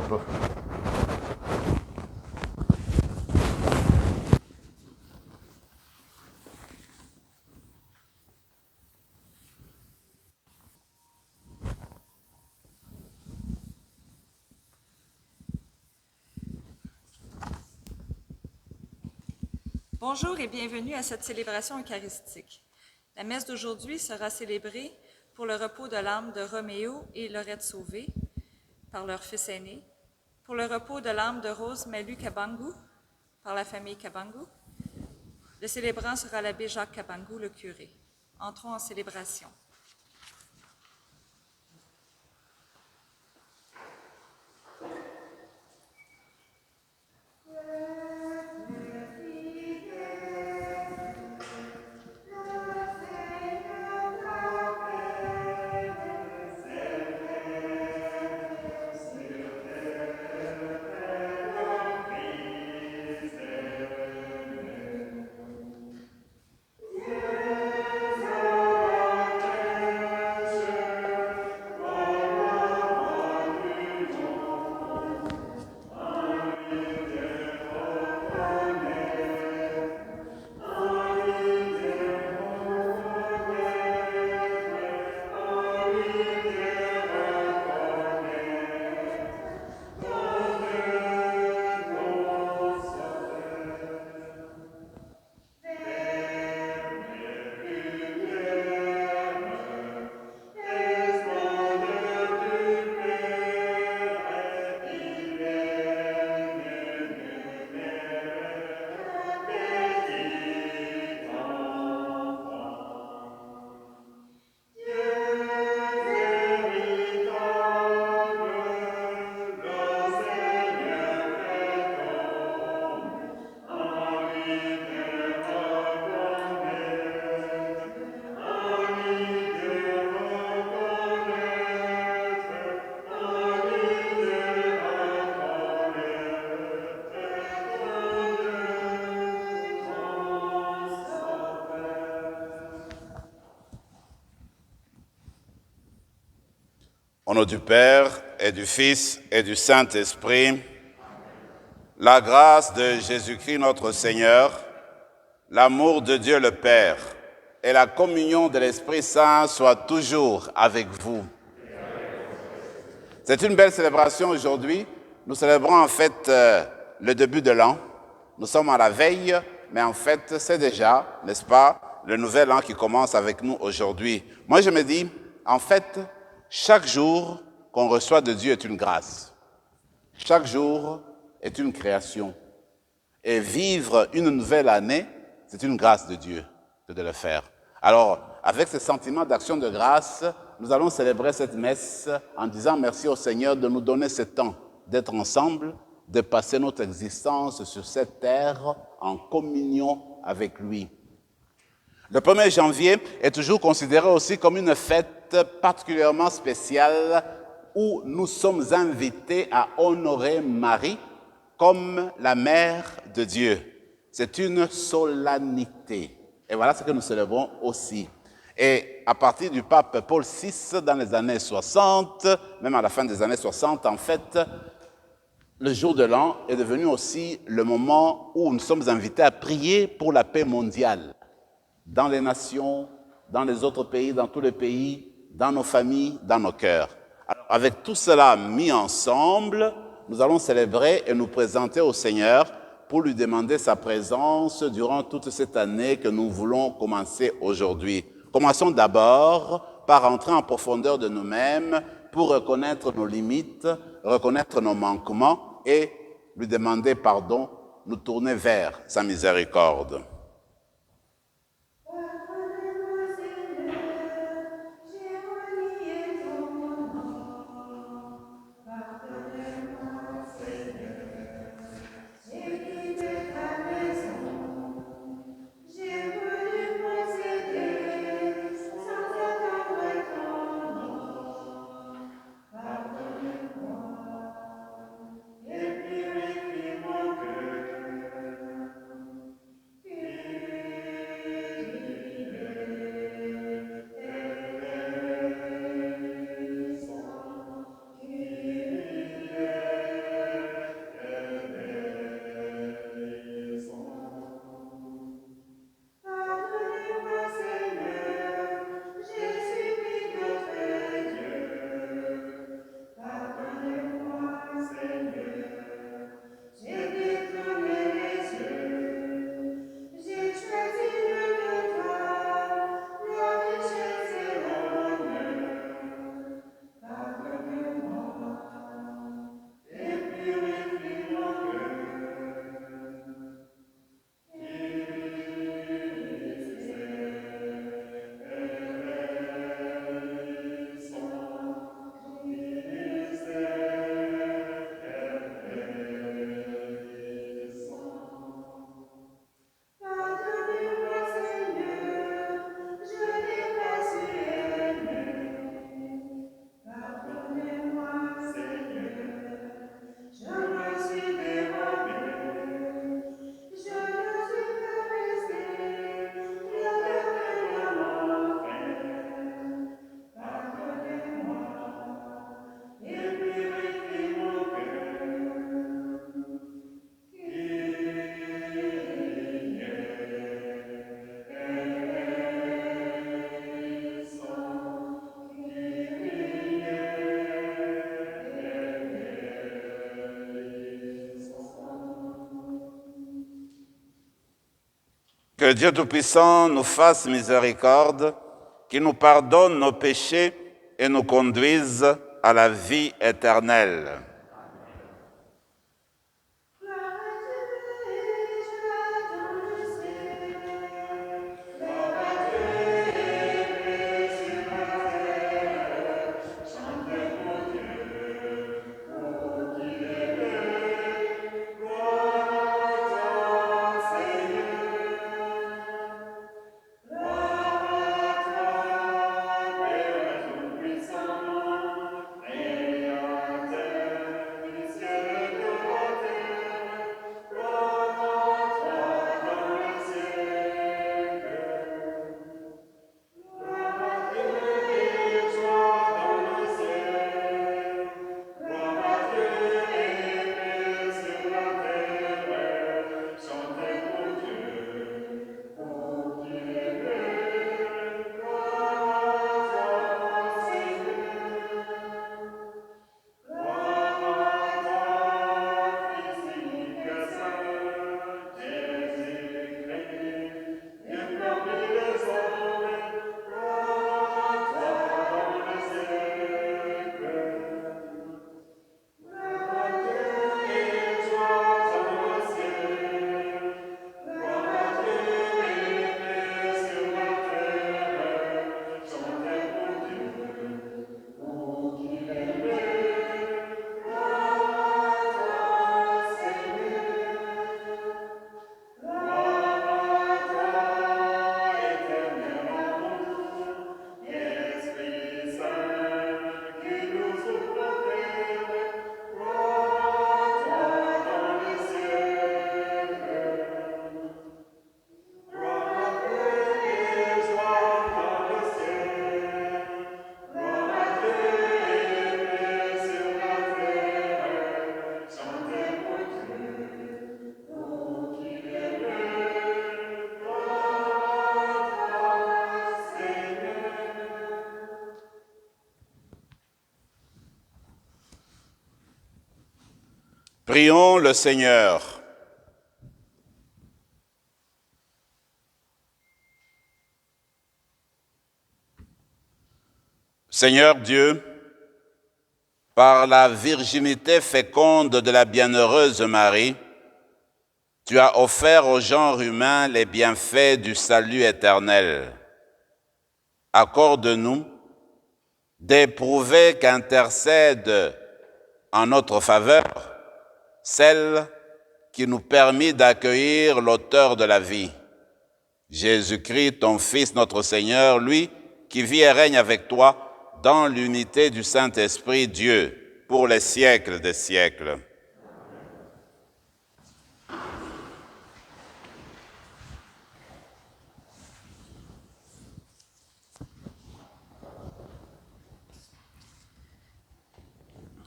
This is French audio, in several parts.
micro. Bonjour et bienvenue à cette célébration eucharistique. La messe d'aujourd'hui sera célébrée pour le repos de l'âme de Roméo et Laurette Sauvé par leur fils aîné, pour le repos de l'âme de Rose Malu Kabangu par la famille Kabangu. Le célébrant sera l'abbé Jacques Kabangu, le curé. Entrons en célébration. Au nom du Père et du Fils et du Saint-Esprit, la grâce de Jésus-Christ notre Seigneur, l'amour de Dieu le Père et la communion de l'Esprit Saint soient toujours avec vous. C'est une belle célébration aujourd'hui. Nous célébrons en fait le début de l'an. Nous sommes à la veille, mais en fait c'est déjà, n'est-ce pas, le nouvel an qui commence avec nous aujourd'hui. Moi je me dis, en fait, chaque jour qu'on reçoit de Dieu est une grâce. Chaque jour est une création. Et vivre une nouvelle année, c'est une grâce de Dieu que de le faire. Alors, avec ce sentiment d'action de grâce, nous allons célébrer cette messe en disant merci au Seigneur de nous donner ce temps d'être ensemble, de passer notre existence sur cette terre en communion avec lui. Le 1er janvier est toujours considéré aussi comme une fête particulièrement spéciale où nous sommes invités à honorer Marie comme la mère de Dieu. C'est une solennité. Et voilà ce que nous célébrons aussi. Et à partir du pape Paul VI, dans les années 60, même à la fin des années 60, en fait, le jour de l'an est devenu aussi le moment où nous sommes invités à prier pour la paix mondiale. Dans les nations, dans les autres pays, dans tous les pays, dans nos familles, dans nos cœurs. Alors, avec tout cela mis ensemble, nous allons célébrer et nous présenter au Seigneur pour lui demander sa présence durant toute cette année que nous voulons commencer aujourd'hui. Commençons d'abord par entrer en profondeur de nous-mêmes pour reconnaître nos limites, reconnaître nos manquements et lui demander pardon, nous tourner vers sa miséricorde. Que Dieu Tout-Puissant nous fasse miséricorde, qu'il nous pardonne nos péchés et nous conduise à la vie éternelle. Prions le Seigneur. Seigneur Dieu, par la virginité féconde de la bienheureuse Marie, tu as offert au genre humain les bienfaits du salut éternel. Accorde-nous d'éprouver qu'intercède en notre faveur celle qui nous permet d'accueillir l'auteur de la vie, Jésus-Christ, ton Fils, notre Seigneur, lui qui vit et règne avec toi dans l'unité du Saint-Esprit, Dieu, pour les siècles des siècles.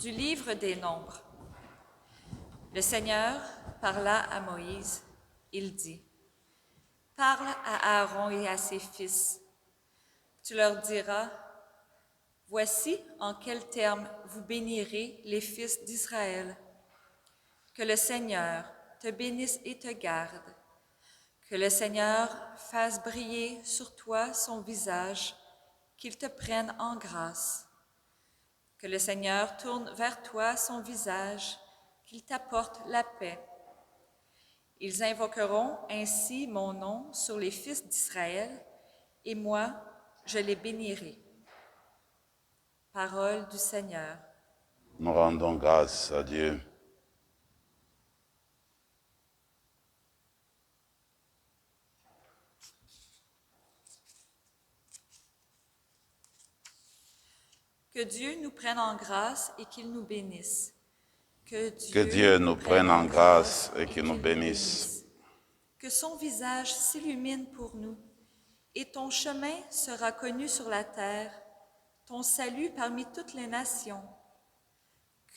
Du livre des Nombres. Le Seigneur parla à Moïse. Il dit, « Parle à Aaron et à ses fils. Tu leur diras, « Voici en quels termes vous bénirez les fils d'Israël. Que le Seigneur te bénisse et te garde. Que le Seigneur fasse briller sur toi son visage, qu'il te prenne en grâce. Que le Seigneur tourne vers toi son visage, qu'il t'apporte la paix. Ils invoqueront ainsi mon nom sur les fils d'Israël, et moi, je les bénirai. » Parole du Seigneur. Nous rendons grâce à Dieu. Que Dieu nous prenne en grâce et qu'il nous bénisse. Que Dieu nous prenne en grâce et qu'il nous bénisse. Que son visage s'illumine pour nous, et ton chemin sera connu sur la terre, ton salut parmi toutes les nations.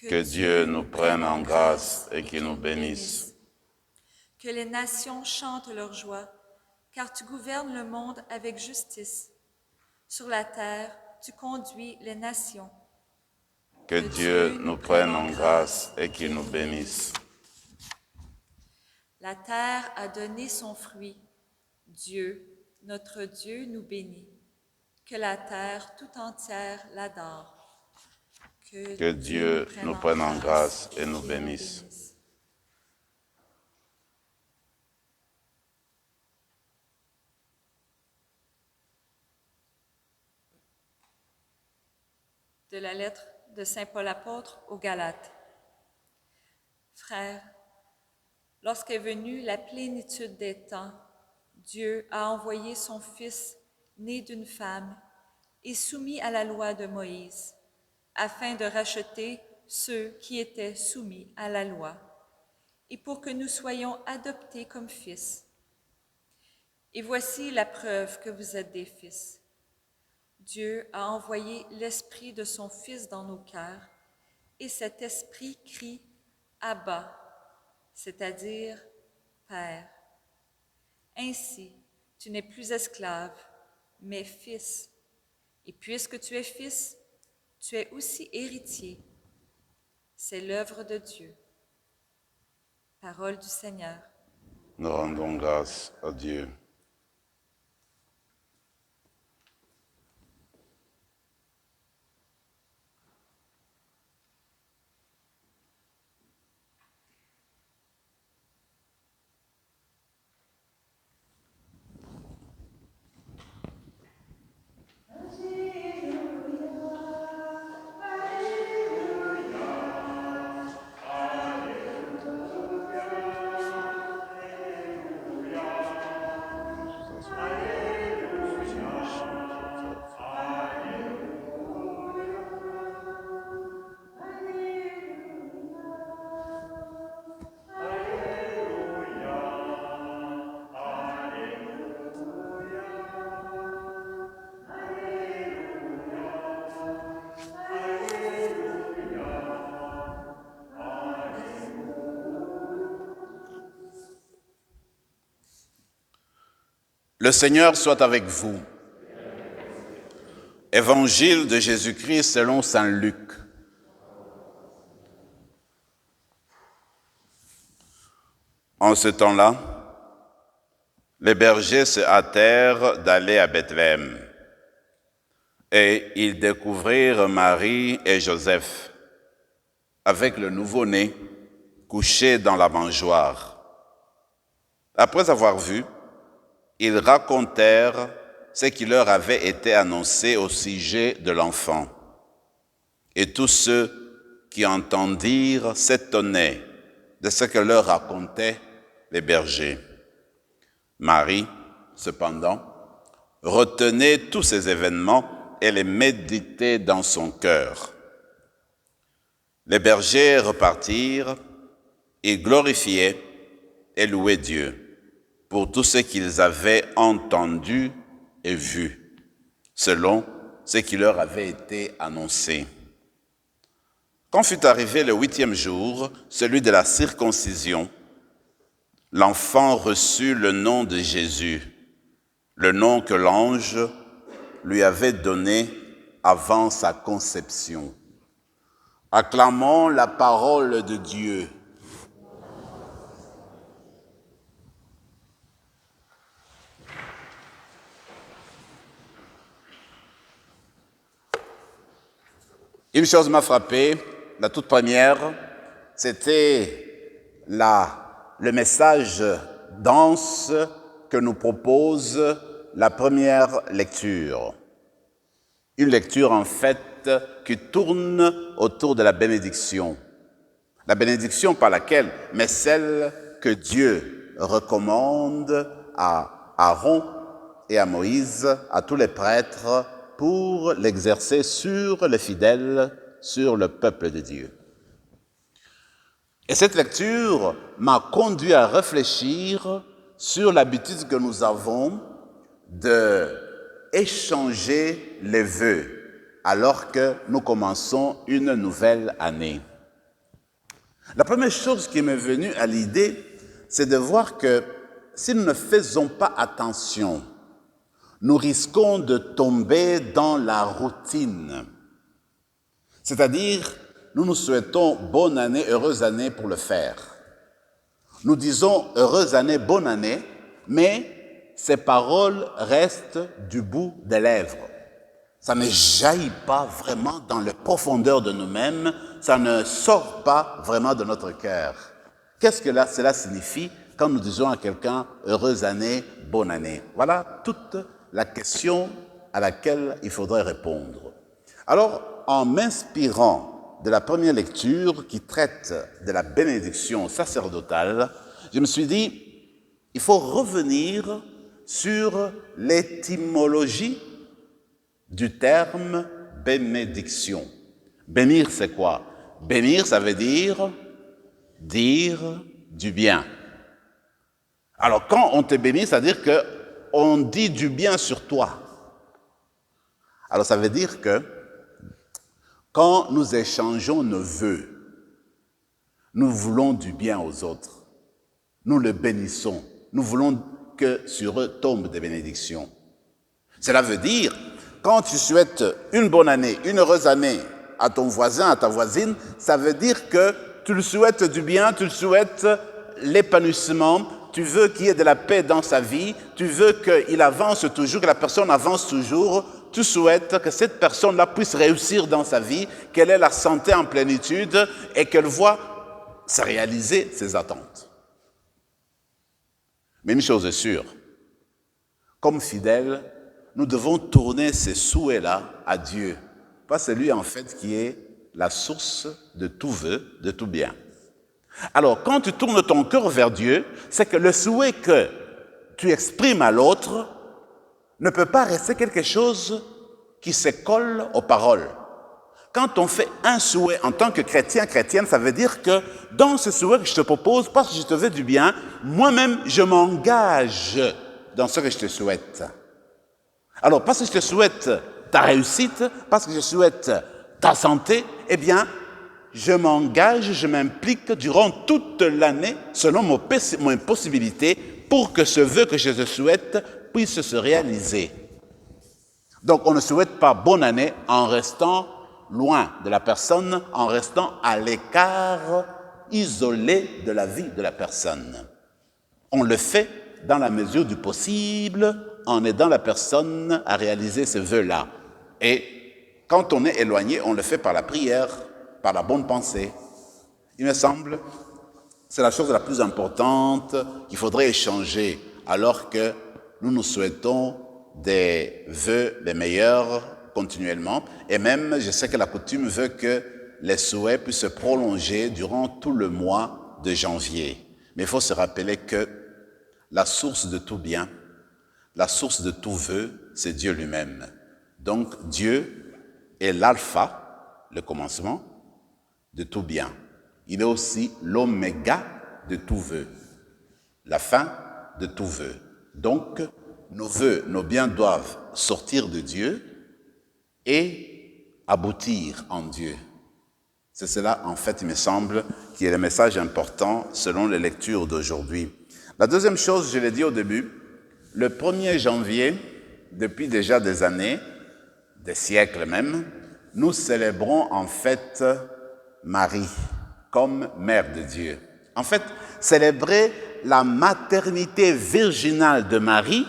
Que Dieu nous prenne en grâce et qu'il nous bénisse. Que les nations chantent leur joie, car tu gouvernes le monde avec justice. Sur la terre, tu conduis les nations. Que Dieu nous prenne en grâce et qu'il nous bénisse. La terre a donné son fruit. Dieu, notre Dieu, nous bénit. Que la terre tout entière l'adore. Que Dieu nous prenne en grâce et nous bénisse. De la lettre de saint Paul apôtre aux Galates. Frères, lorsqu'est venue la plénitude des temps, Dieu a envoyé son Fils, né d'une femme, et soumis à la loi de Moïse, afin de racheter ceux qui étaient soumis à la loi, et pour que nous soyons adoptés comme fils. Et voici la preuve que vous êtes des fils. Dieu a envoyé l'Esprit de son Fils dans nos cœurs, et cet Esprit crie « Abba », c'est-à-dire « Père ». Ainsi, tu n'es plus esclave, mais fils. Et puisque tu es fils, tu es aussi héritier. C'est l'œuvre de Dieu. Parole du Seigneur. Nous rendons grâce à Dieu. Le Seigneur soit avec vous. Évangile de Jésus-Christ selon saint Luc. En ce temps-là, les bergers se hâtèrent d'aller à Bethléem. Et ils découvrirent Marie et Joseph avec le nouveau-né couché dans la mangeoire. Après avoir vu, ils racontèrent ce qui leur avait été annoncé au sujet de l'enfant. Et tous ceux qui entendirent s'étonnaient de ce que leur racontaient les bergers. Marie, cependant, retenait tous ces événements et les méditait dans son cœur. Les bergers repartirent, ils glorifiaient et louaient Dieu pour tout ce qu'ils avaient entendu et vu, selon ce qui leur avait été annoncé. Quand fut arrivé le 8e jour, celui de la circoncision, l'enfant reçut le nom de Jésus, le nom que l'ange lui avait donné avant sa conception. Acclamons la parole de Dieu. Une chose m'a frappé, la toute première, c'était le message dense que nous propose la première lecture. Une lecture en fait qui tourne autour de la bénédiction. La bénédiction par laquelle, mais celle que Dieu recommande à Aaron et à Moïse, à tous les prêtres, pour l'exercer sur les fidèles, sur le peuple de Dieu. Et cette lecture m'a conduit à réfléchir sur l'habitude que nous avons d'échanger les vœux alors que nous commençons une nouvelle année. La première chose qui m'est venue à l'idée, c'est de voir que si nous ne faisons pas attention, nous risquons de tomber dans la routine. C'est-à-dire, nous nous souhaitons bonne année, heureuse année pour le faire. Nous disons heureuse année, bonne année, mais ces paroles restent du bout des lèvres. Ça ne jaillit pas vraiment dans les profondeurs de nous-mêmes, ça ne sort pas vraiment de notre cœur. Qu'est-ce que cela signifie quand nous disons à quelqu'un « heureuse année, bonne année ». Voilà toute la question à laquelle il faudrait répondre. Alors, en m'inspirant de la première lecture qui traite de la bénédiction sacerdotale, je me suis dit, il faut revenir sur l'étymologie du terme bénédiction. Bénir, c'est quoi? Bénir, ça veut dire du bien. Alors, quand on te bénit, ça veut dire qu'on dit du bien sur toi. Alors, ça veut dire que quand nous échangeons nos vœux, nous voulons du bien aux autres. Nous le bénissons. Nous voulons que sur eux tombent des bénédictions. Cela veut dire, quand tu souhaites une bonne année, une heureuse année à ton voisin, à ta voisine, ça veut dire que tu le souhaites du bien, tu le souhaites l'épanouissement, tu veux qu'il y ait de la paix dans sa vie, tu veux qu'il avance toujours, que la personne avance toujours, tu souhaites que cette personne-là puisse réussir dans sa vie, qu'elle ait la santé en plénitude et qu'elle voit se réaliser ses attentes. Mais une chose est sûre, comme fidèles, nous devons tourner ces souhaits-là à Dieu. Pas celui, en fait, qui est la source de tout vœu, de tout bien. Alors, quand tu tournes ton cœur vers Dieu, c'est que le souhait que tu exprimes à l'autre ne peut pas rester quelque chose qui se colle aux paroles. Quand on fait un souhait en tant que chrétien, chrétienne, ça veut dire que dans ce souhait que je te propose, parce que je te veux du bien, moi-même, je m'engage dans ce que je te souhaite. Alors, parce que je te souhaite ta réussite, parce que je souhaite ta santé, eh bien, je m'engage, je m'implique durant toute l'année, selon mes possibilités, pour que ce vœu que je te souhaite puisse se réaliser. Donc, on ne souhaite pas bonne année en restant loin de la personne, en restant à l'écart, isolé de la vie de la personne. On le fait dans la mesure du possible, en aidant la personne à réaliser ce vœu-là. Et quand on est éloigné, on le fait par la prière, par la bonne pensée. Il me semble, c'est la chose la plus importante qu'il faudrait échanger alors que nous nous souhaitons des vœux les meilleurs continuellement. Et même, je sais que la coutume veut que les souhaits puissent se prolonger durant tout le mois de janvier. Mais il faut se rappeler que la source de tout bien, la source de tout vœu, c'est Dieu lui-même. Donc, Dieu est l'alpha, le commencement de tout bien. Il est aussi l'oméga de tout vœu, la fin de tout vœu. Donc, nos vœux, nos biens doivent sortir de Dieu et aboutir en Dieu. C'est cela, en fait, il me semble, qui est le message important selon les lectures d'aujourd'hui. La deuxième chose, je l'ai dit au début, le 1er janvier, depuis déjà des années, des siècles même, nous célébrons en fait Marie comme Mère de Dieu. En fait, célébrer la maternité virginale de Marie,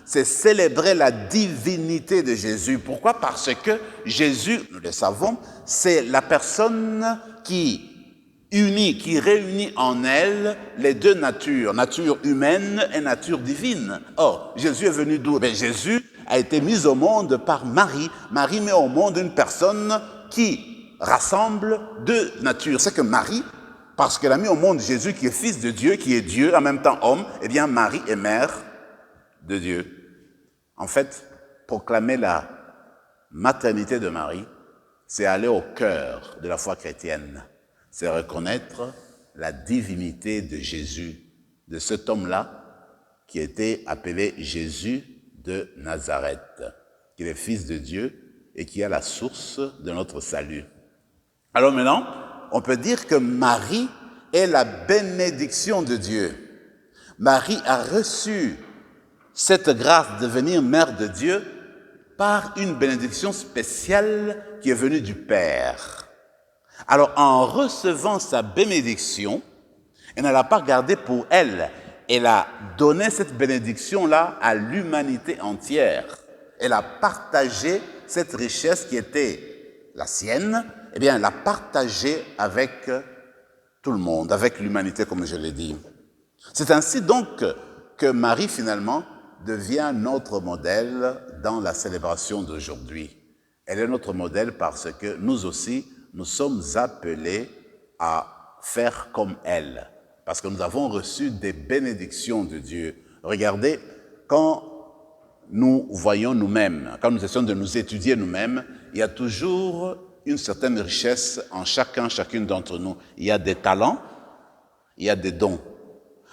c'est célébrer la divinité de Jésus. Pourquoi? Parce que Jésus, nous le savons, c'est la personne qui unit, qui réunit en elle les deux natures, nature humaine et nature divine. Or, Jésus est venu d'où? Jésus a été mis au monde par Marie. Marie met au monde une personne qui rassemble deux natures. C'est que Marie, parce qu'elle a mis au monde Jésus qui est fils de Dieu, qui est Dieu, en même temps homme, eh bien Marie est mère de Dieu. En fait, proclamer la maternité de Marie, c'est aller au cœur de la foi chrétienne. C'est reconnaître la divinité de Jésus, de cet homme-là qui était appelé Jésus de Nazareth, qui est le Fils de Dieu et qui est la source de notre salut. Alors maintenant, on peut dire que Marie est la bénédiction de Dieu. Marie a reçu cette grâce de devenir mère de Dieu par une bénédiction spéciale qui est venue du Père. Alors, en recevant sa bénédiction, elle ne l'a pas gardée pour elle. elle a donné cette bénédiction-là à l'humanité entière. Elle a partagé cette richesse qui était la sienne, eh bien, elle l'a partagée avec tout le monde, avec l'humanité, comme je l'ai dit. C'est ainsi donc que Marie, finalement, devient notre modèle dans la célébration d'aujourd'hui. Elle est notre modèle parce que nous aussi, nous sommes appelés à faire comme elle, parce que nous avons reçu des bénédictions de Dieu. Regardez, quand nous voyons nous-mêmes, quand nous essayons de nous étudier nous-mêmes, il y a toujours une certaine richesse en chacune d'entre nous. Il y a des talents, il y a des dons.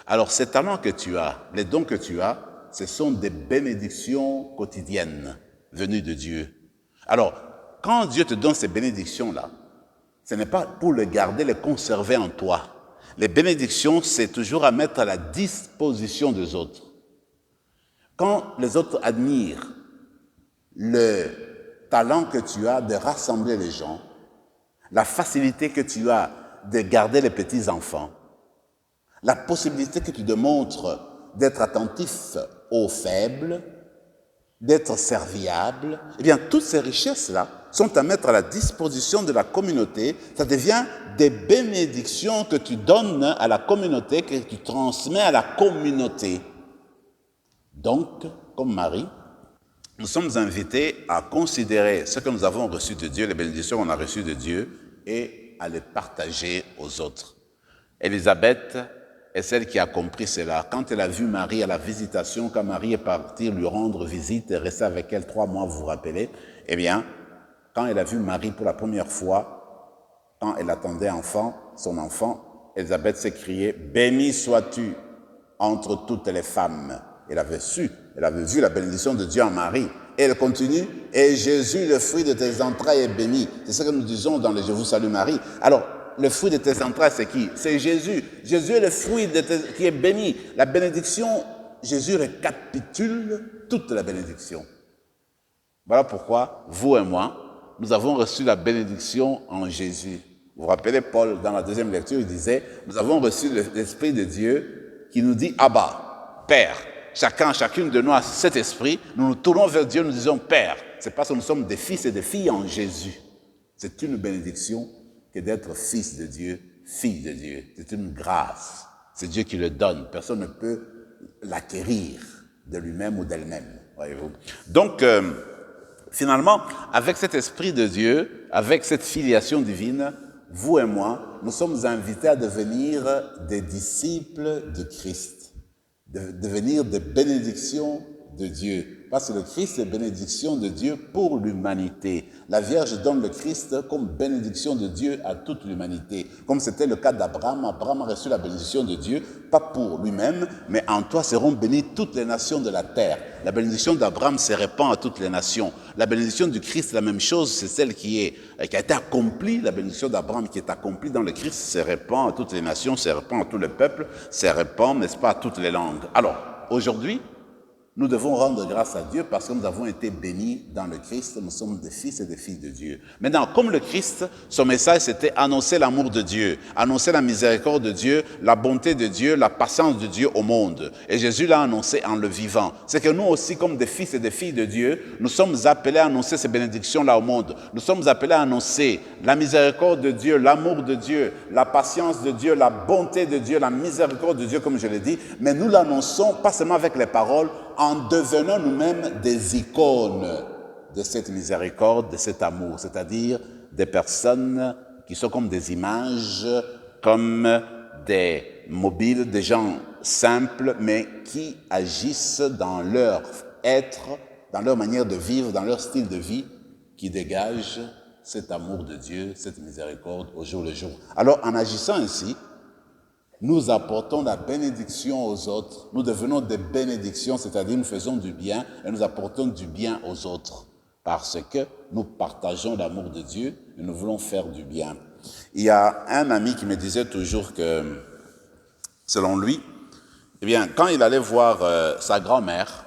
Alors, ces talents que tu as, les dons que tu as, ce sont des bénédictions quotidiennes venues de Dieu. Alors, quand Dieu te donne ces bénédictions-là, ce n'est pas pour les garder, les conserver en toi. Les bénédictions, c'est toujours à mettre à la disposition des autres. Quand les autres admirent le talent que tu as de rassembler les gens, la facilité que tu as de garder les petits-enfants, la possibilité que tu démontres d'être attentif aux faibles, d'être serviable, eh bien, toutes ces richesses-là sont à mettre à la disposition de la communauté. Ça devient des bénédictions que tu donnes à la communauté, que tu transmets à la communauté. Donc, comme Marie, nous sommes invités à considérer ce que nous avons reçu de Dieu, les bénédictions qu'on a reçues de Dieu, et à les partager aux autres. Élisabeth est celle qui a compris cela. Quand elle a vu Marie à la visitation, quand Marie est partie lui rendre visite et rester avec elle 3 mois, vous vous rappelez, eh bien, quand elle a vu Marie pour la première fois, quand elle attendait son enfant, Élisabeth s'est criée « Bénie sois-tu entre toutes les femmes ». Elle avait vu la bénédiction de Dieu en Marie. Et elle continue « Et Jésus, le fruit de tes entrailles, est béni ». C'est ce que nous disons dans le « Je vous salue Marie ». Alors, le fruit de tes entrailles, c'est qui? C'est Jésus. Jésus est le fruit qui est béni. La bénédiction, Jésus récapitule toute la bénédiction. Voilà pourquoi, vous et moi, nous avons reçu la bénédiction en Jésus. Vous vous rappelez, Paul, dans la deuxième lecture, il disait, nous avons reçu l'Esprit de Dieu qui nous dit « Abba, Père ». Chacune de nous a cet esprit, nous nous tournons vers Dieu, nous disons « Père ». C'est parce que nous sommes des fils et des filles en Jésus. C'est une bénédiction que d'être fils de Dieu, fille de Dieu. C'est une grâce. C'est Dieu qui le donne. Personne ne peut l'acquérir de lui-même ou d'elle-même, voyez-vous. Donc, finalement, avec cet esprit de Dieu, avec cette filiation divine, vous et moi, nous sommes invités à devenir des disciples de Christ, de devenir des bénédictions de Dieu. Parce que le Christ est bénédiction de Dieu pour l'humanité. La Vierge donne le Christ comme bénédiction de Dieu à toute l'humanité. Comme c'était le cas d'Abraham. Abraham a reçu la bénédiction de Dieu, pas pour lui-même, mais en toi seront bénies toutes les nations de la terre. La bénédiction d'Abraham se répand à toutes les nations. La bénédiction du Christ, la même chose, c'est celle qui a été accomplie. La bénédiction d'Abraham qui est accomplie dans le Christ se répand à toutes les nations, se répand à tous les peuples, se répand, n'est-ce pas, à toutes les langues. Alors, aujourd'hui, nous devons rendre grâce à Dieu parce que nous avons été bénis dans le Christ. Nous sommes des fils et des filles de Dieu. Maintenant, comme le Christ, son message, c'était annoncer l'amour de Dieu, annoncer la miséricorde de Dieu, la bonté de Dieu, la patience de Dieu au monde. Et Jésus l'a annoncé en le vivant. C'est que nous aussi, comme des fils et des filles de Dieu, nous sommes appelés à annoncer ces bénédictions-là au monde. Nous sommes appelés à annoncer la miséricorde de Dieu, l'amour de Dieu, la patience de Dieu, la bonté de Dieu, la miséricorde de Dieu, comme je l'ai dit. Mais nous l'annonçons pas seulement avec les paroles, en devenant nous-mêmes des icônes de cette miséricorde, de cet amour, c'est-à-dire des personnes qui sont comme des images, comme des mobiles, des gens simples, mais qui agissent dans leur être, dans leur manière de vivre, dans leur style de vie, qui dégagent cet amour de Dieu, cette miséricorde au jour le jour. Alors, en agissant ainsi, nous apportons la bénédiction aux autres. Nous devenons des bénédictions, c'est-à-dire nous faisons du bien et nous apportons du bien aux autres parce que nous partageons l'amour de Dieu et nous voulons faire du bien. Il y a un ami qui me disait toujours que, selon lui, eh bien, quand il allait voir sa grand-mère,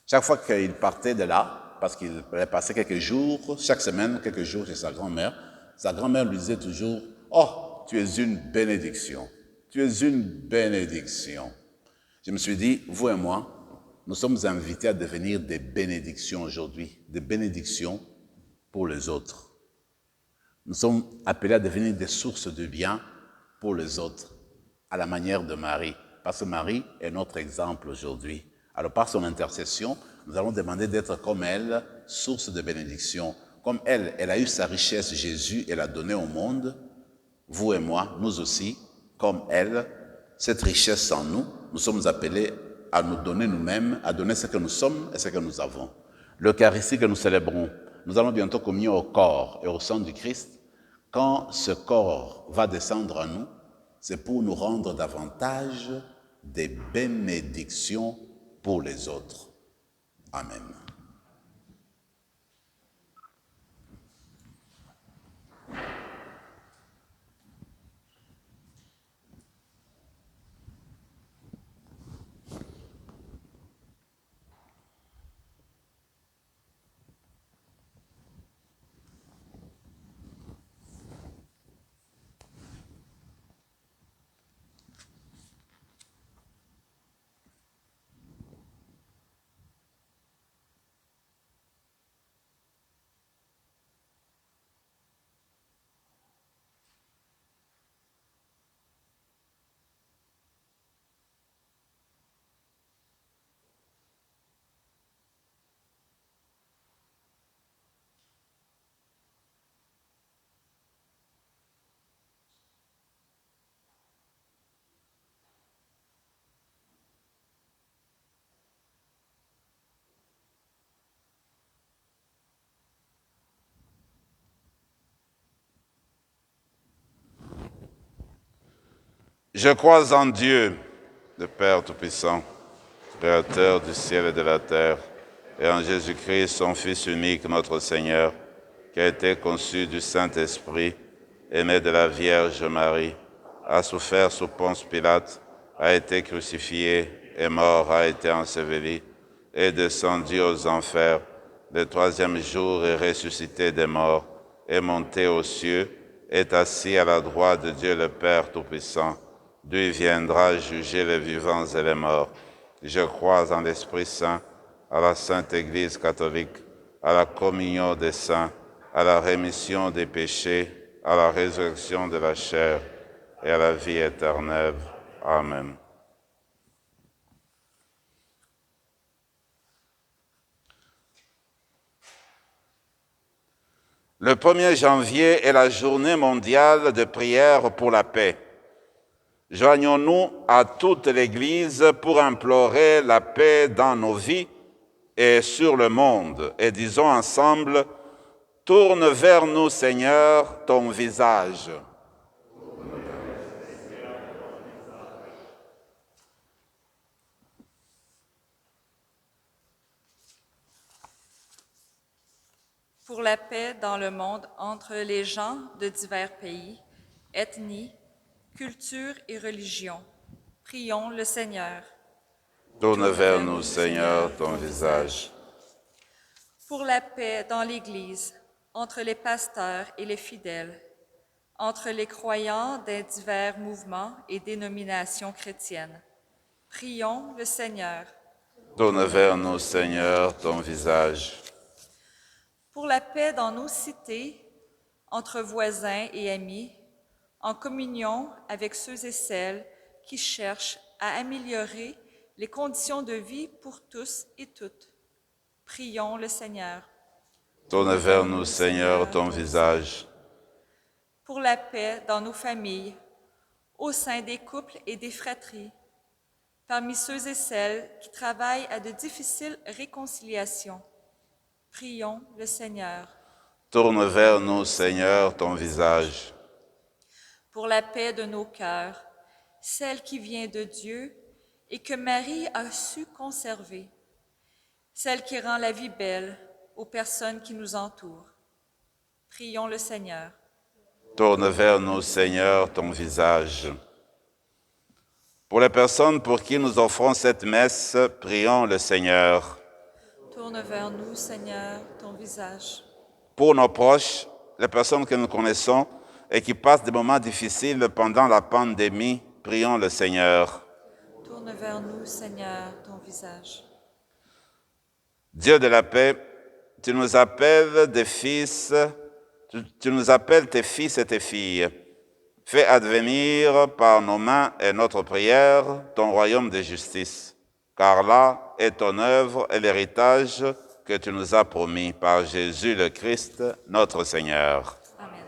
chaque fois qu'il partait de là, parce qu'il allait passer quelques jours, chaque semaine, quelques jours chez sa grand-mère lui disait toujours « Oh, tu es une bénédiction. Tu es une bénédiction. » Je me suis dit, vous et moi, nous sommes invités à devenir des bénédictions aujourd'hui, des bénédictions pour les autres. Nous sommes appelés à devenir des sources de bien pour les autres, à la manière de Marie, parce que Marie est notre exemple aujourd'hui. Alors par son intercession, nous allons demander d'être comme elle, source de bénédiction. Comme elle a eu sa richesse, Jésus, elle l'a donnée au monde. Vous et moi, nous aussi, comme elle, cette richesse en nous, nous sommes appelés à nous donner nous-mêmes, à donner ce que nous sommes et ce que nous avons. L'Eucharistie que nous célébrons, nous allons bientôt communier au corps et au sang du Christ. Quand ce corps va descendre à nous, c'est pour nous rendre davantage des bénédictions pour les autres. Amen. Je crois en Dieu, le Père Tout-Puissant, Créateur du ciel et de la terre, et en Jésus-Christ, son Fils unique, notre Seigneur, qui a été conçu du Saint-Esprit, né de la Vierge Marie, a souffert sous Ponce Pilate, a été crucifié, est mort, a été enseveli, est descendu aux enfers, le troisième jour est ressuscité des morts, est monté aux cieux, est assis à la droite de Dieu le Père Tout-Puissant, d'où il viendra juger les vivants et les morts. Je crois en l'Esprit Saint, à la Sainte Église catholique, à la communion des saints, à la rémission des péchés, à la résurrection de la chair et à la vie éternelle. Amen. Le 1er janvier est la journée mondiale de prière pour la paix. Joignons-nous à toute l'Église pour implorer la paix dans nos vies et sur le monde, et disons ensemble, « Tourne vers nous, Seigneur, ton visage. » Pour la paix dans le monde entre les gens de divers pays, ethnies, cultures et religions, prions le Seigneur. Tourne vers nous, Seigneur, ton visage. Pour la paix dans l'Église, entre les pasteurs et les fidèles, entre les croyants des divers mouvements et dénominations chrétiennes, prions le Seigneur. Tourne vers nous, Seigneur, ton visage. Pour la paix dans nos cités, entre voisins et amis, en communion avec ceux et celles qui cherchent à améliorer les conditions de vie pour tous et toutes. Prions le Seigneur. Tourne vers nous, Seigneur, ton visage. Pour la paix dans nos familles, au sein des couples et des fratries, parmi ceux et celles qui travaillent à de difficiles réconciliations. Prions le Seigneur. Tourne vers nous, Seigneur, ton visage. Pour la paix de nos cœurs, celle qui vient de Dieu et que Marie a su conserver, celle qui rend la vie belle aux personnes qui nous entourent. Prions le Seigneur. Tourne vers nous, Seigneur, ton visage. Pour les personnes pour qui nous offrons cette messe, prions le Seigneur. Tourne vers nous, Seigneur, ton visage. Pour nos proches, les personnes que nous connaissons et qui passent des moments difficiles pendant la pandémie, prions le Seigneur. Tourne Tourne vers nous, Seigneur, ton visage. Dieu de la paix, tu nous appelles des fils, tu nous appelles tes fils et tes filles. Fais advenir par nos mains et notre prière ton royaume de justice, car là est ton œuvre et l'héritage que tu nous as promis par Jésus le Christ, notre Seigneur. Amen.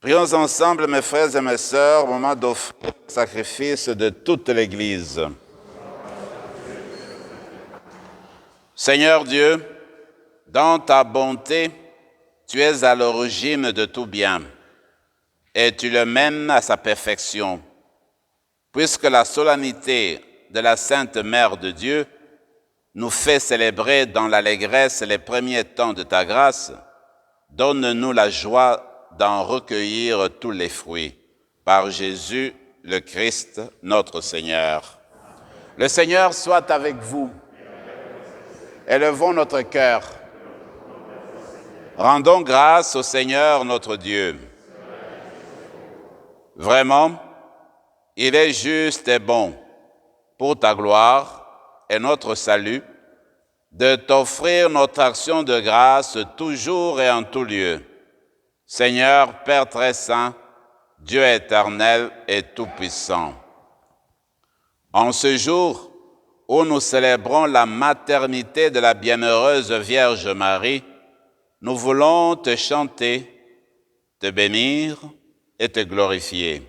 Prions ensemble, mes frères et mes sœurs, au moment d'offrir le sacrifice de toute l'Église. Seigneur Dieu, dans ta bonté, tu es à l'origine de tout bien, et tu le mènes à sa perfection. Puisque la solennité de la Sainte Mère de Dieu nous fait célébrer dans l'allégresse les premiers temps de ta grâce, donne-nous la joie d'en recueillir tous les fruits. Par Jésus le Christ, notre Seigneur. Le Seigneur soit avec vous. Élevons notre cœur. Rendons grâce au Seigneur notre Dieu. Vraiment, il est juste et bon, pour ta gloire et notre salut, de t'offrir notre action de grâce toujours et en tout lieu. Seigneur, Père très saint, Dieu éternel et tout-puissant. En ce jour où nous célébrons la maternité de la bienheureuse Vierge Marie, nous voulons te chanter, te bénir et te glorifier,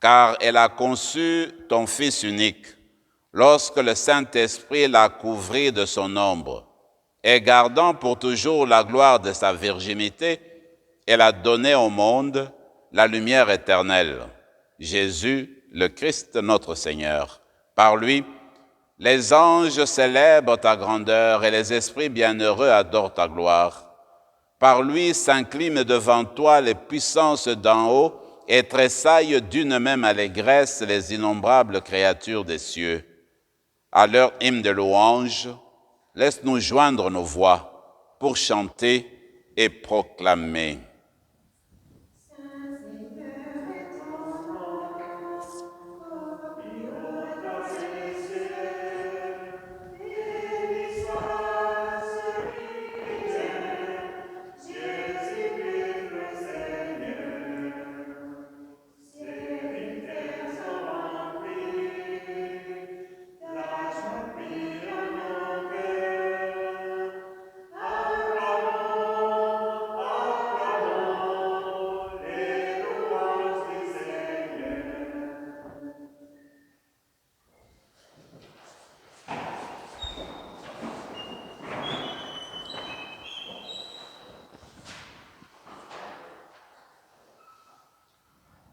car elle a conçu ton Fils unique, lorsque le Saint-Esprit l'a couvri de son ombre, et gardant pour toujours la gloire de sa virginité, elle a donné au monde la lumière éternelle, Jésus, le Christ notre Seigneur. Par lui, les anges célèbrent ta grandeur et les esprits bienheureux adorent ta gloire. Par lui s'inclinent devant toi les puissances d'en haut et tressaillent d'une même allégresse les innombrables créatures des cieux. À leur hymne de louange, laisse-nous joindre nos voix pour chanter et proclamer.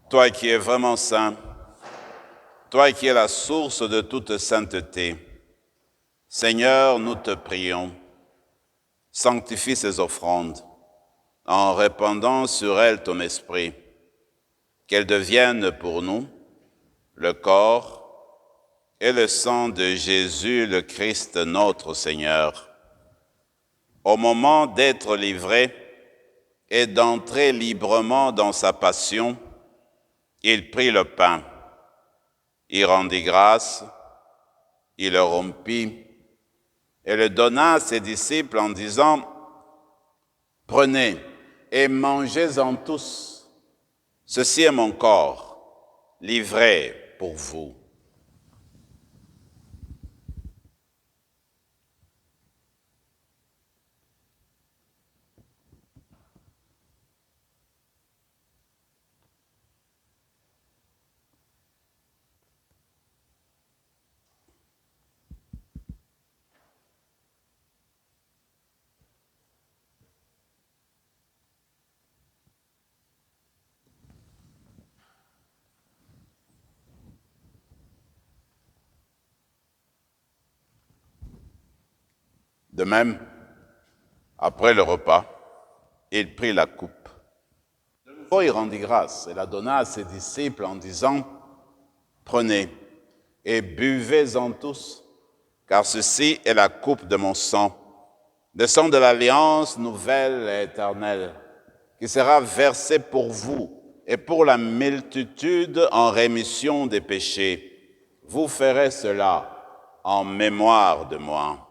Toi qui es vraiment saint, toi qui es la source de toute sainteté, Seigneur, nous te prions, sanctifie ces offrandes en répandant sur elles ton esprit, qu'elles deviennent pour nous le corps et le sang de Jésus le Christ notre Seigneur. Au moment d'être livré et d'entrer librement dans sa passion, il prit le pain, il rendit grâce, il le rompit et le donna à ses disciples en disant « Prenez et mangez-en tous, ceci est mon corps, livré pour vous. » De même, après le repas, il prit la coupe. De nouveau, il rendit grâce et la donna à ses disciples en disant « Prenez et buvez-en tous, car ceci est la coupe de mon sang, le sang de l'alliance nouvelle et éternelle, qui sera versé pour vous et pour la multitude en rémission des péchés. Vous ferez cela en mémoire de moi. »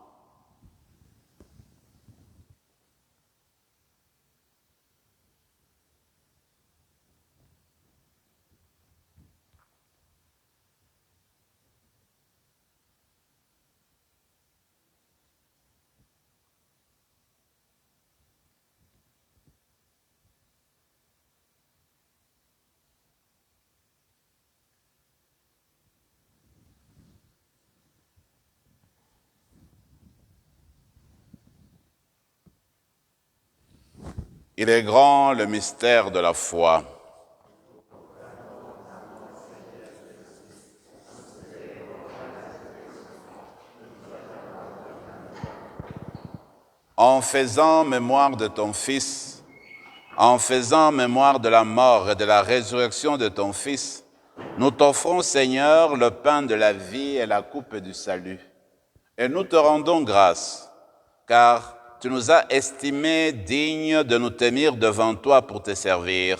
Il est grand le mystère de la foi. En faisant mémoire de ton Fils, en faisant mémoire de la mort et de la résurrection de ton Fils, nous t'offrons, Seigneur, le pain de la vie et la coupe du salut. Et nous te rendons grâce, car tu nous as estimés dignes de nous tenir devant toi pour te servir.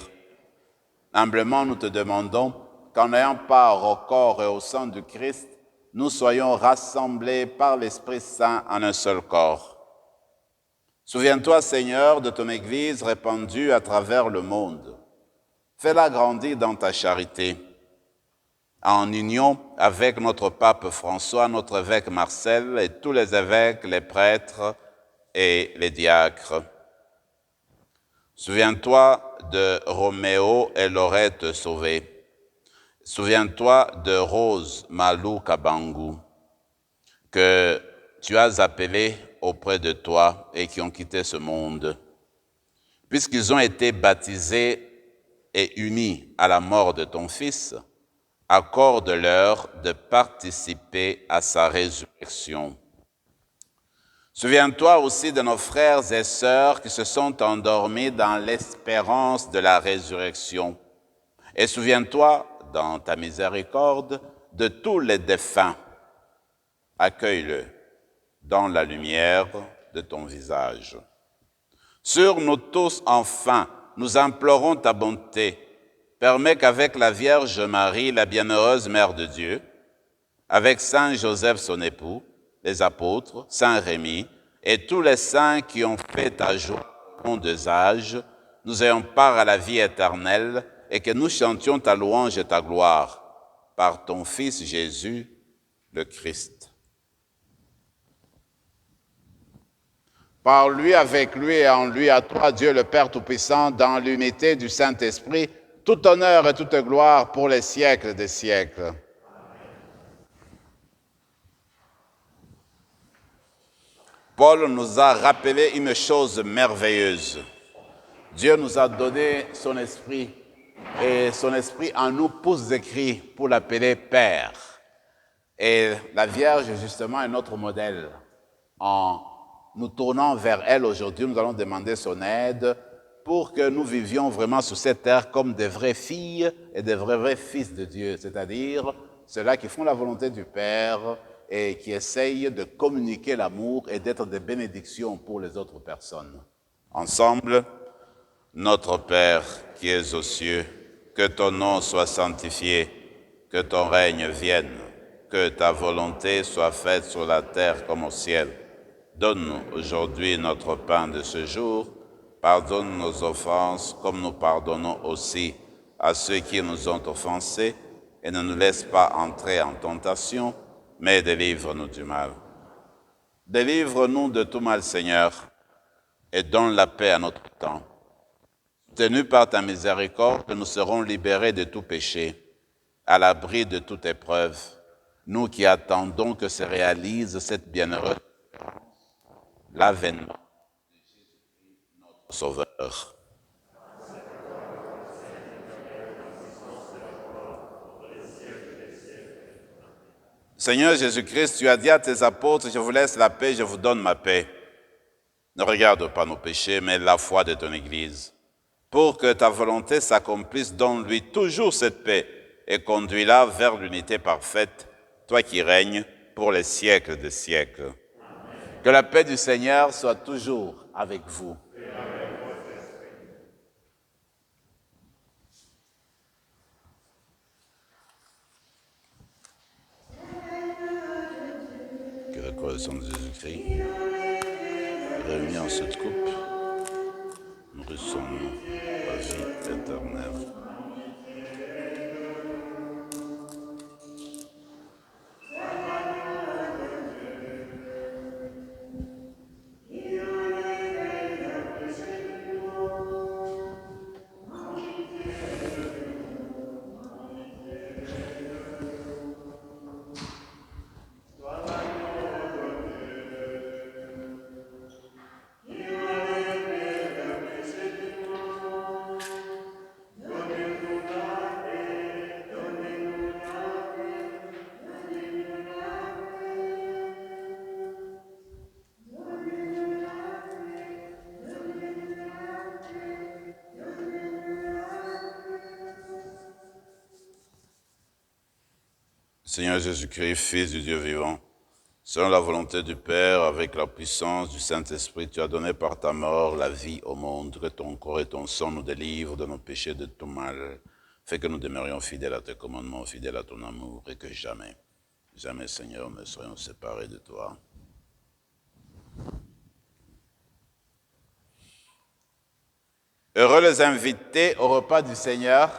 Humblement, nous te demandons qu'en ayant part au corps et au sang du Christ, nous soyons rassemblés par l'Esprit Saint en un seul corps. Souviens-toi, Seigneur, de ton Église répandue à travers le monde. Fais-la grandir dans ta charité, en union avec notre pape François, notre évêque Marcel et tous les évêques, les prêtres et les diacres. Souviens-toi de Roméo et Laurette Sauvé. Souviens-toi de Rose Malou Kabangu, que tu as appelés auprès de toi et qui ont quitté ce monde. Puisqu'ils ont été baptisés et unis à la mort de ton Fils, accorde-leur de participer à sa résurrection. Souviens-toi aussi de nos frères et sœurs qui se sont endormis dans l'espérance de la résurrection. Et souviens-toi, dans ta miséricorde, de tous les défunts. Accueille-le dans la lumière de ton visage. Sur nous tous, enfin, nous implorons ta bonté. Permets qu'avec la Vierge Marie, la bienheureuse Mère de Dieu, avec Saint Joseph son époux, les apôtres, Saint Rémy et tous les saints qui ont fait ta joie au long des âges, nous ayons part à la vie éternelle et que nous chantions ta louange et ta gloire par ton Fils Jésus, le Christ. Par lui, avec lui et en lui, à toi, Dieu le Père Tout-Puissant, dans l'unité du Saint-Esprit, tout honneur et toute gloire pour les siècles des siècles. Paul nous a rappelé une chose merveilleuse. Dieu nous a donné son esprit et son esprit en nous pousse des cris pour l'appeler Père. Et la Vierge est justement un autre modèle. En nous tournant vers elle aujourd'hui, nous allons demander son aide pour que nous vivions vraiment sur cette terre comme des vraies filles et des vrais fils de Dieu, c'est-à-dire ceux-là qui font la volonté du Père et qui essayent de communiquer l'amour et d'être des bénédictions pour les autres personnes. Ensemble, notre Père qui es aux cieux, que ton nom soit sanctifié, que ton règne vienne, que ta volonté soit faite sur la terre comme au ciel. Donne-nous aujourd'hui notre pain de ce jour. Pardonne nos offenses comme nous pardonnons aussi à ceux qui nous ont offensés. Et ne nous laisse pas entrer en tentation, mais délivre-nous du mal. Délivre-nous de tout mal, Seigneur, et donne la paix à notre temps. Tenus par ta miséricorde, nous serons libérés de tout péché, à l'abri de toute épreuve, nous qui attendons que se réalise cette bienheureuse l'avènement de Jésus-Christ, notre Sauveur. Seigneur Jésus-Christ, tu as dit à tes apôtres, je vous laisse la paix, je vous donne ma paix. Ne regarde pas nos péchés, mais la foi de ton Église. Pour que ta volonté s'accomplisse, donne-lui toujours cette paix et conduis-la vers l'unité parfaite, toi qui règnes pour les siècles des siècles. Amen. Que la paix du Seigneur soit toujours avec vous. Que la croix de Jésus-Christ, réunie en cette coupe, nourrissons la vie éternelle. Seigneur Jésus-Christ, Fils du Dieu vivant, selon la volonté du Père, avec la puissance du Saint-Esprit, tu as donné par ta mort la vie au monde, que ton corps et ton sang nous délivrent de nos péchés, de tout mal. Fais que nous demeurions fidèles à tes commandements, fidèles à ton amour, et que jamais, jamais, Seigneur, ne soyons séparés de toi. Heureux les invités au repas du Seigneur.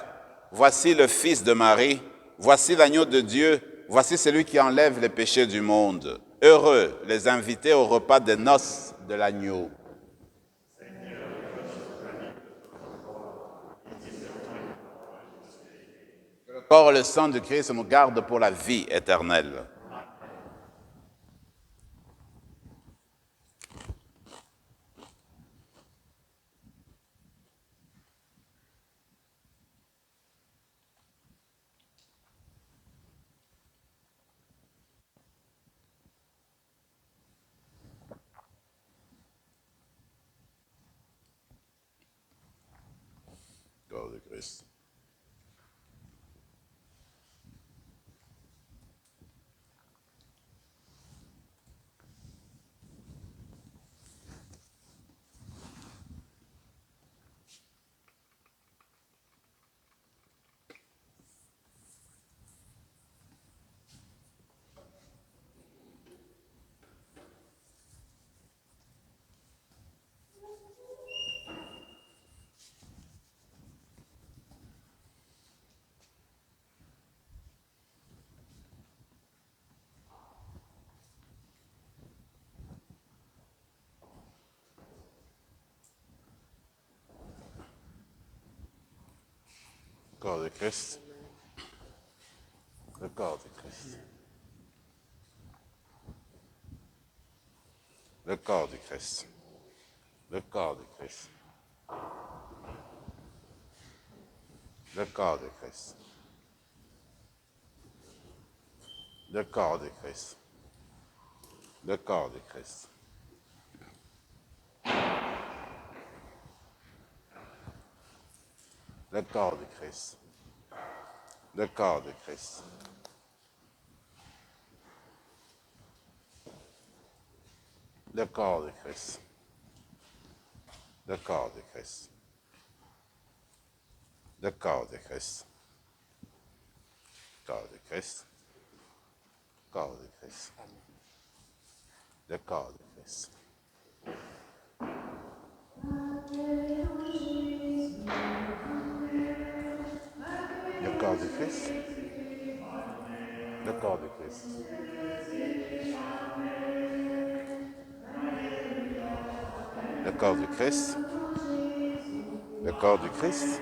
Voici le Fils de Marie. Voici l'agneau de Dieu, voici celui qui enlève les péchés du monde. Heureux les invités au repas des noces de l'agneau. Que le corps et le sang de Christ nous gardent pour la vie éternelle. Corps de Christ. Corps de Christ. Le corps de Christ. Le corps du Christ. Le corps du Christ. Le corps de Christ. Le corps de Christ. Le corps de Christ. Le corps de Christ. Le corps de Christ. Le corps de Christ. Le corps de Christ. Le corps de Christ. Corps de Christ. Corps de Christ. Le corps de Christ. Le corps de Christ. Le corps de Christ. Le corps du Christ. Le corps du Christ.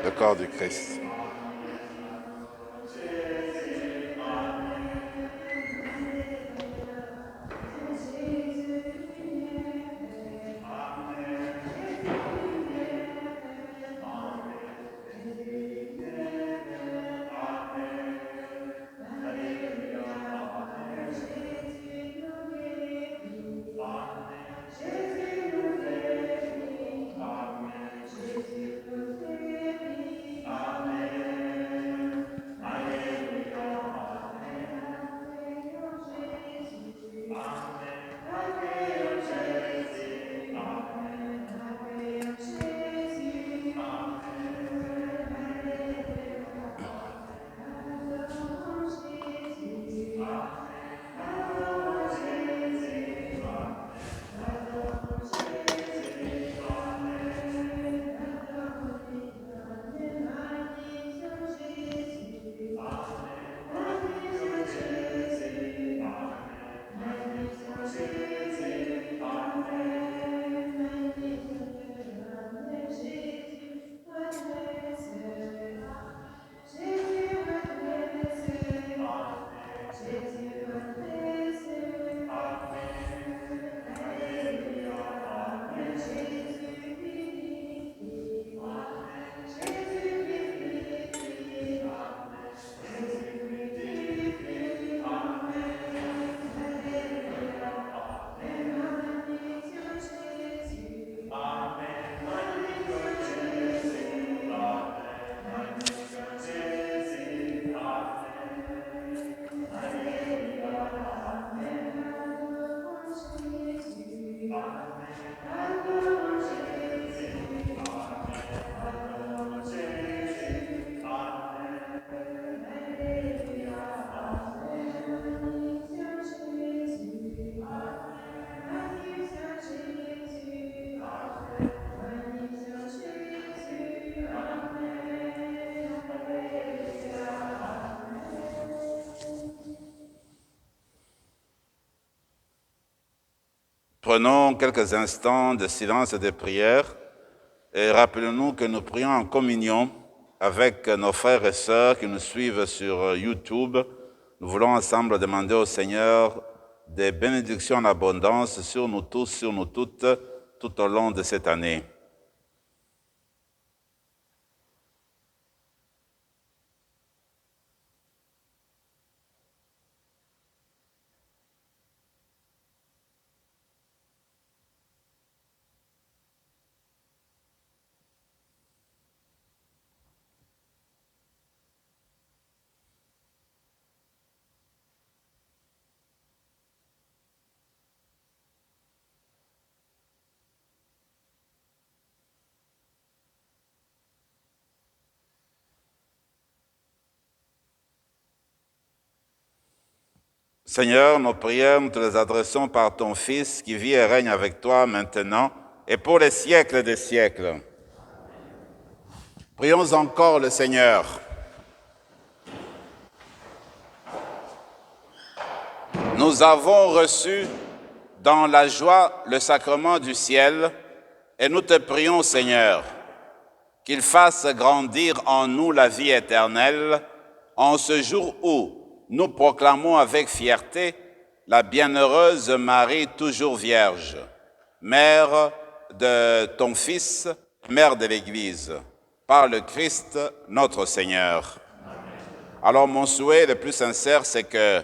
Le corps du Christ. Prenons quelques instants de silence et de prière et rappelons-nous que nous prions en communion avec nos frères et sœurs qui nous suivent sur YouTube. Nous voulons ensemble demander au Seigneur des bénédictions en abondance sur nous tous, sur nous toutes, tout au long de cette année. Seigneur, nos prières, nous te les adressons par ton Fils qui vit et règne avec toi maintenant et pour les siècles des siècles. Prions encore le Seigneur. Nous avons reçu dans la joie le sacrement du ciel et nous te prions, Seigneur, qu'il fasse grandir en nous la vie éternelle en ce jour où nous proclamons avec fierté la bienheureuse Marie toujours vierge, mère de ton Fils, mère de l'Église. par le Christ notre Seigneur. Alors mon souhait le plus sincère, c'est que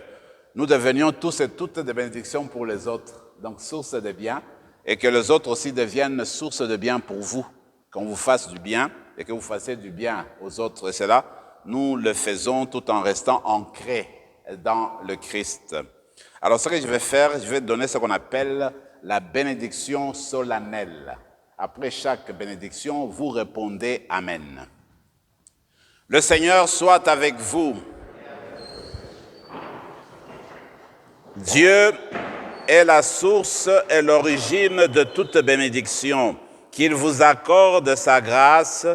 nous devenions tous et toutes des bénédictions pour les autres, donc source de bien, et que les autres aussi deviennent source de bien pour vous, qu'on vous fasse du bien et que vous fassiez du bien aux autres. Et cela, nous le faisons tout en restant ancrés dans le Christ. Alors ce que je vais faire, je vais donner ce qu'on appelle la bénédiction solennelle. Après chaque bénédiction, vous répondez « Amen ». Le Seigneur soit avec vous. Dieu est la source et l'origine de toute bénédiction. Qu'il vous accorde sa grâce,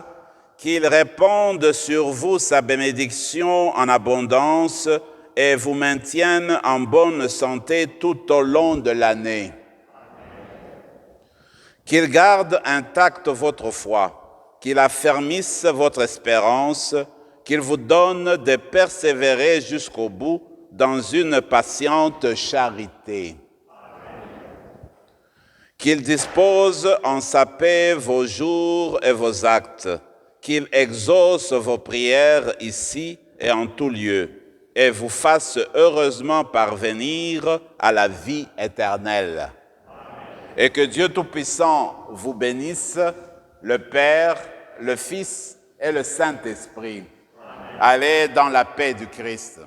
qu'il répande sur vous sa bénédiction en abondance et vous maintienne en bonne santé tout au long de l'année. Qu'il garde intacte votre foi, qu'il affermisse votre espérance, qu'il vous donne de persévérer jusqu'au bout dans une patiente charité. Qu'il dispose en sa paix vos jours et vos actes, qu'il exauce vos prières ici et en tout lieu, et vous fasse heureusement parvenir à la vie éternelle. Et que Dieu Tout-Puissant vous bénisse, le Père, le Fils et le Saint-Esprit. Allez dans la paix du Christ.